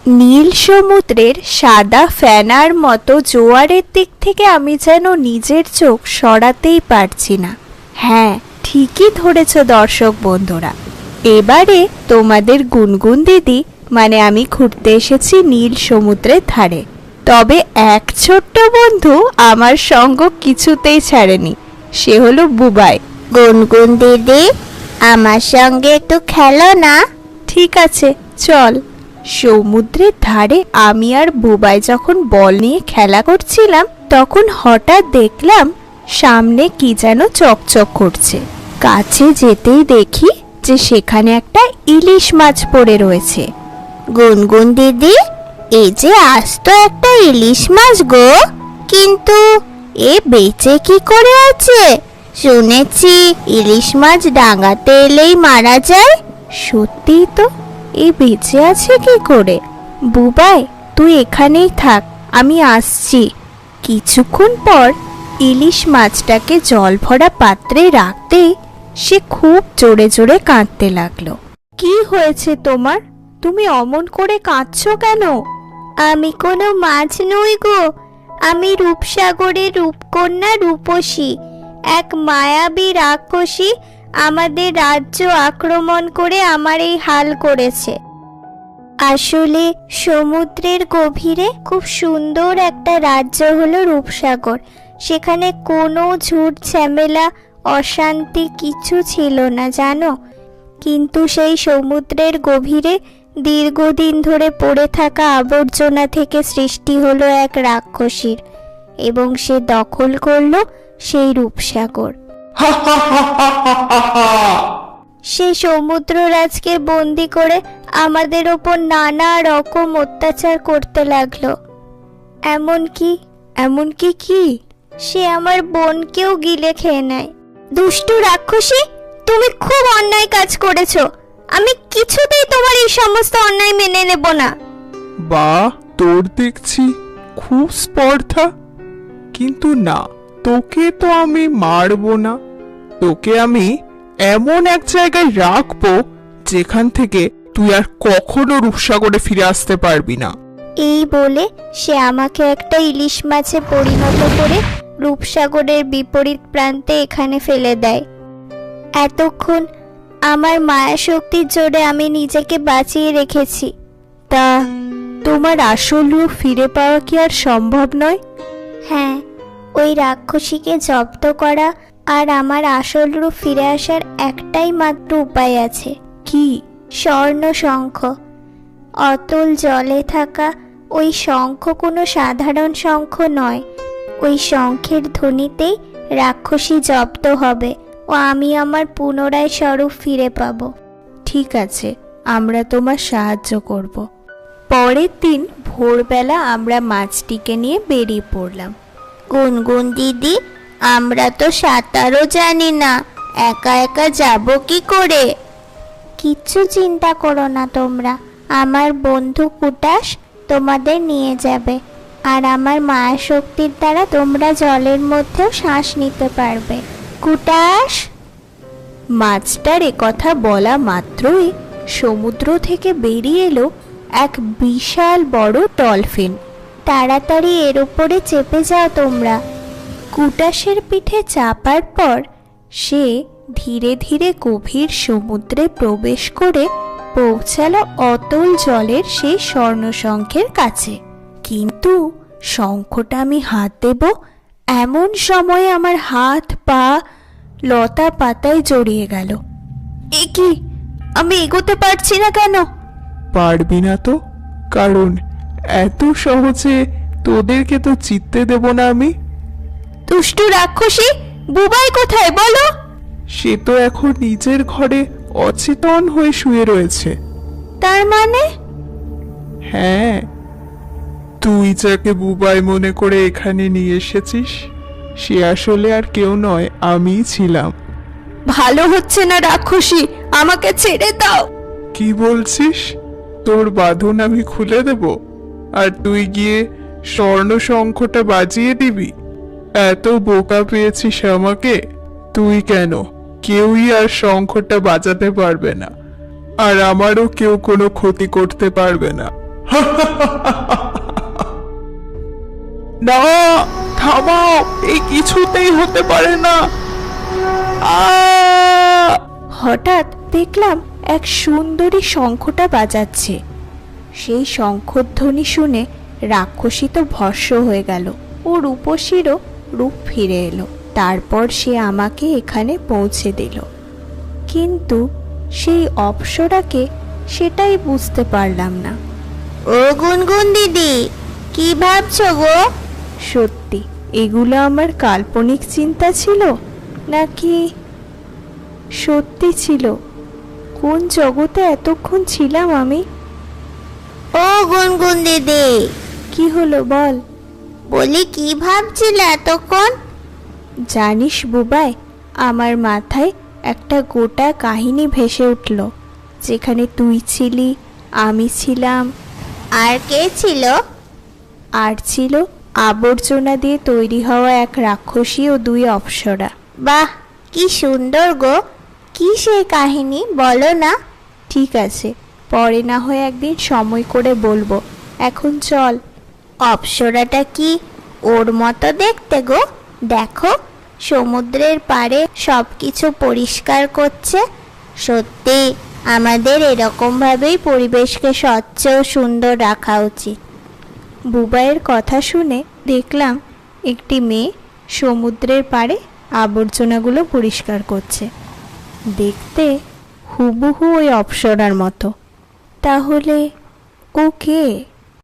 নীল সমুদ্রের সাদা ফেনার মতো জোয়ারের দিক থেকে আমি যেন নিজের চোখ সরাতেই পারছি না। হ্যাঁ, ঠিকই ধরেছ দর্শক বন্ধুরা, এবারে তোমাদের গুনগুন দিদি মানে আমি ঘুরতে এসেছি নীল সমুদ্রের ধারে। তবে এক ছোট্ট বন্ধু আমার সঙ্গ কিছুতেই ছাড়েনি, সে হলো বুবাই। গুনগুন দিদি, আমার সঙ্গে একটু খেলো না? ঠিক আছে, চল। সমুদ্রের ধারে আমি আর বুবাই যখন বল নিয়ে খেলা করছিলাম, তখন হঠাৎ দেখলাম সামনে কি যেন চকচক করছে। কাছে যেতেই দেখি যে সেখানে একটা ইলিশ মাছ পড়ে রয়েছে। গুনগুন দিদি, এই যে আস্ত একটা ইলিশ মাছ গো, কিন্তু এ বেঁচে কি করে আছে? শুনেছি ইলিশ মাছ ডাঙাতে এলেই মারা যায়। সত্যিই তো, এই বেঁচে আছে কি করে? বুবাই, তুই এখানেই থাক, আমি আসছি। কিছুক্ষণ পর ইলিশ মাছটাকে জল ভরা পাত্রে রাখতেই সে খুব জোরে জোরে কাঁদতে লাগলো। কি হয়েছে তোমার? তুমি অমন করে কাঁদছো কেন? আমি কোনো মাছ নই গো, আমি রূপসাগরের রূপকন্যা রূপসী। এক মায়াবী রাক্ষসী আমাদের রাজ্য আক্রমণ করে আমার এই হাল করেছে। আসলে সমুদ্রের গভীরে খুব সুন্দর একটা রাজ্য হলো রূপসাগর। সেখানে কোনো ঝুট ঝামেলা অশান্তি কিছু ছিল না জানো। কিন্তু সেই সমুদ্রের গভীরে দীর্ঘদিন ধরে পড়ে থাকা আবর্জনা থেকে সৃষ্টি হলো এক রাক্ষসীর, এবং সে দখল করলো সেই রূপসাগর। সেই সমুদ্ররাজকে বন্দি করে আমাদের ওপর নানা রকম অত্যাচার করতে লাগলো। এমনকি কি সে আমার বোনকেও গিলে খেয়ে নেয়। দুষ্টু রাক্ষসী, তুমি খুব অন্যায় কাজ করেছো। আমি কিছুতেই তোমার এই সমস্ত অন্যায় মেনে নেব না। বাহ, তোর দেখছি খুব স্পর্ধা। কিন্তু না, তোকে তো আমি মারবো না। তোকে আমি এমন এক জায়গায় রাখবো যেখান থেকে তুই আর কখনো রূপসাগরে ফিরে আসতে পারবি না। এই বলে সে আমাকে একটা ইলিশ মাছে পরিণত করে রূপসাগরের বিপরীত প্রান্তে এখানে ফেলে দেয়। এতক্ষণ আমার মায়া শক্তির জোরে আমি নিজেকে বাঁচিয়ে রেখেছি। তা তোমার আসল রূপ ফিরে পাওয়া কি আর সম্ভব নয়? হ্যাঁ, ওই রাক্ষসীকে জব্দ করা আর আমার আসল রূপ ফিরে আসার একটাই মাত্র উপায় আছে। কি? স্বর্ণ শঙ্খ। অতল জলে থাকা ওই শঙ্খ কোনো সাধারণ শঙ্খ নয়। ওই শঙ্খের ধ্বনিতেই রাক্ষসী জব্দ হবে ও আমি আমার পুনরায় স্বরূপ ফিরে পাব। ঠিক আছে, আমরা তোমার সাহায্য করব। পরের দিন ভোরবেলা আমরা মাছটিকে নিয়ে বেরিয়ে পড়লাম। গুনগুন দিদি, আমরা তো সাঁতারও জানি না, একা একা যাব কি করে? কিচ্ছু চিন্তা করো না তোমরা, আমার বন্ধু কুটাস তোমাদের নিয়ে যাবে। আর আমার মায়া শক্তির দ্বারা তোমরা জলের মধ্যেও শ্বাস নিতে পারবে। কুটাস! মাছটার কথা বলা মাত্রই সমুদ্র থেকে বেরিয়ে এলো এক বিশাল বড় ডলফিন। তাড়াতাড়ি এর উপরে চেপে যাও তোমরা। কুটাসের পিঠে চাপার পর সে ধীরে ধীরে গভীর সমুদ্রে প্রবেশ করে পৌঁছালো অতল জলের সেই স্বর্ণ শঙ্খের কাছে। কিন্তু শঙ্খটা আমি হাত দেব এমন সময় আমার হাত পা লতা পাতায় জড়িয়ে গেল। এ কি, আমি এগোতে পারছি না কেন? পারবি না তো, কারণ এত সহজে তোদেরকে তো জিততে দেব না আমি। দুষ্টু রাক্ষসী, বুবাই কোথায় বলো? সে তো এখন নিজের ঘরে অচেতন হয়ে শুয়ে রয়েছে। তার মানে? হ্যাঁ, তুই যাকে বুবাই মনে করে এখানে নিয়ে এসেছিস সে আসলে আর কেউ নয়, আমিই ছিলাম। ভালো হচ্ছে না রাক্ষসী, আমাকে ছেড়ে দাও। কি বলছিস? তোর বাঁধন আমি খুলে দেব আর তুই গিয়ে স্বর্ণ শঙ্খটা বাজিয়ে দিবি? এত বোকা পেয়েছিস আমাকে? তুই কেন, কেউই আর শঙ্খটা বাজাতে পারবে না, আর আমারও কেউ কোনো ক্ষতি করতে পারবে না। না, থামাও, এই কিছুতেই হতে পারে না। হঠাৎ দেখলাম এক সুন্দরী শঙ্খটা বাজাচ্ছে। সেই শঙ্খধ্বনি শুনে রাক্ষসী তো ভস্ম হয়ে গেল, ও রূপসীরও রূপ ফিরে এলো। তারপর সে আমাকে এখানে পৌঁছে দিল, কিন্তু সেই অপ্সরাকে সেটাই বুঝতে পারলাম না। ও গুনগুন দিদি, কি ভাবছো গো? সত্যি এগুলো আমার কাল্পনিক চিন্তা ছিল নাকি সত্যি ছিল? কোন জগতে এতক্ষণ ছিলাম আমি? ও গুনগুন দিদি, কি হলো বল। বলি কি ভাবছিলে এতক্ষণ? জানিস বুবাই, আমার মাথায় একটা গোটা কাহিনী ভেসে উঠল, যেখানে তুই ছিলি, আমি ছিলাম, আর কে ছিল? আর ছিল আবর্জনা দিয়ে তৈরি হওয়া এক রাক্ষসী ও 2 অপ্সরা। বাহ, কি সুন্দর গো! কি সেই কাহিনী, বলো না। ঠিক আছে, পরে না হয় একদিন সময় করে বলবো, এখন চল। অপ্সরাটা কি ওর মতো দেখতে গো? দেখো, সমুদ্রের পাড়ে সবকিছু পরিষ্কার করছে। সত্যি আমাদের এরকম ভাবেই পরিবেশকে স্বচ্ছ ও সুন্দর রাখা উচিত। বুবাইয়ের কথা শুনে দেখলাম একটি মেয়ে সমুদ্রের পাড়ে আবর্জনাগুলো পরিষ্কার করছে। দেখতে হুবহু ওই অপ্সরার মতো। তাহলে ও কে?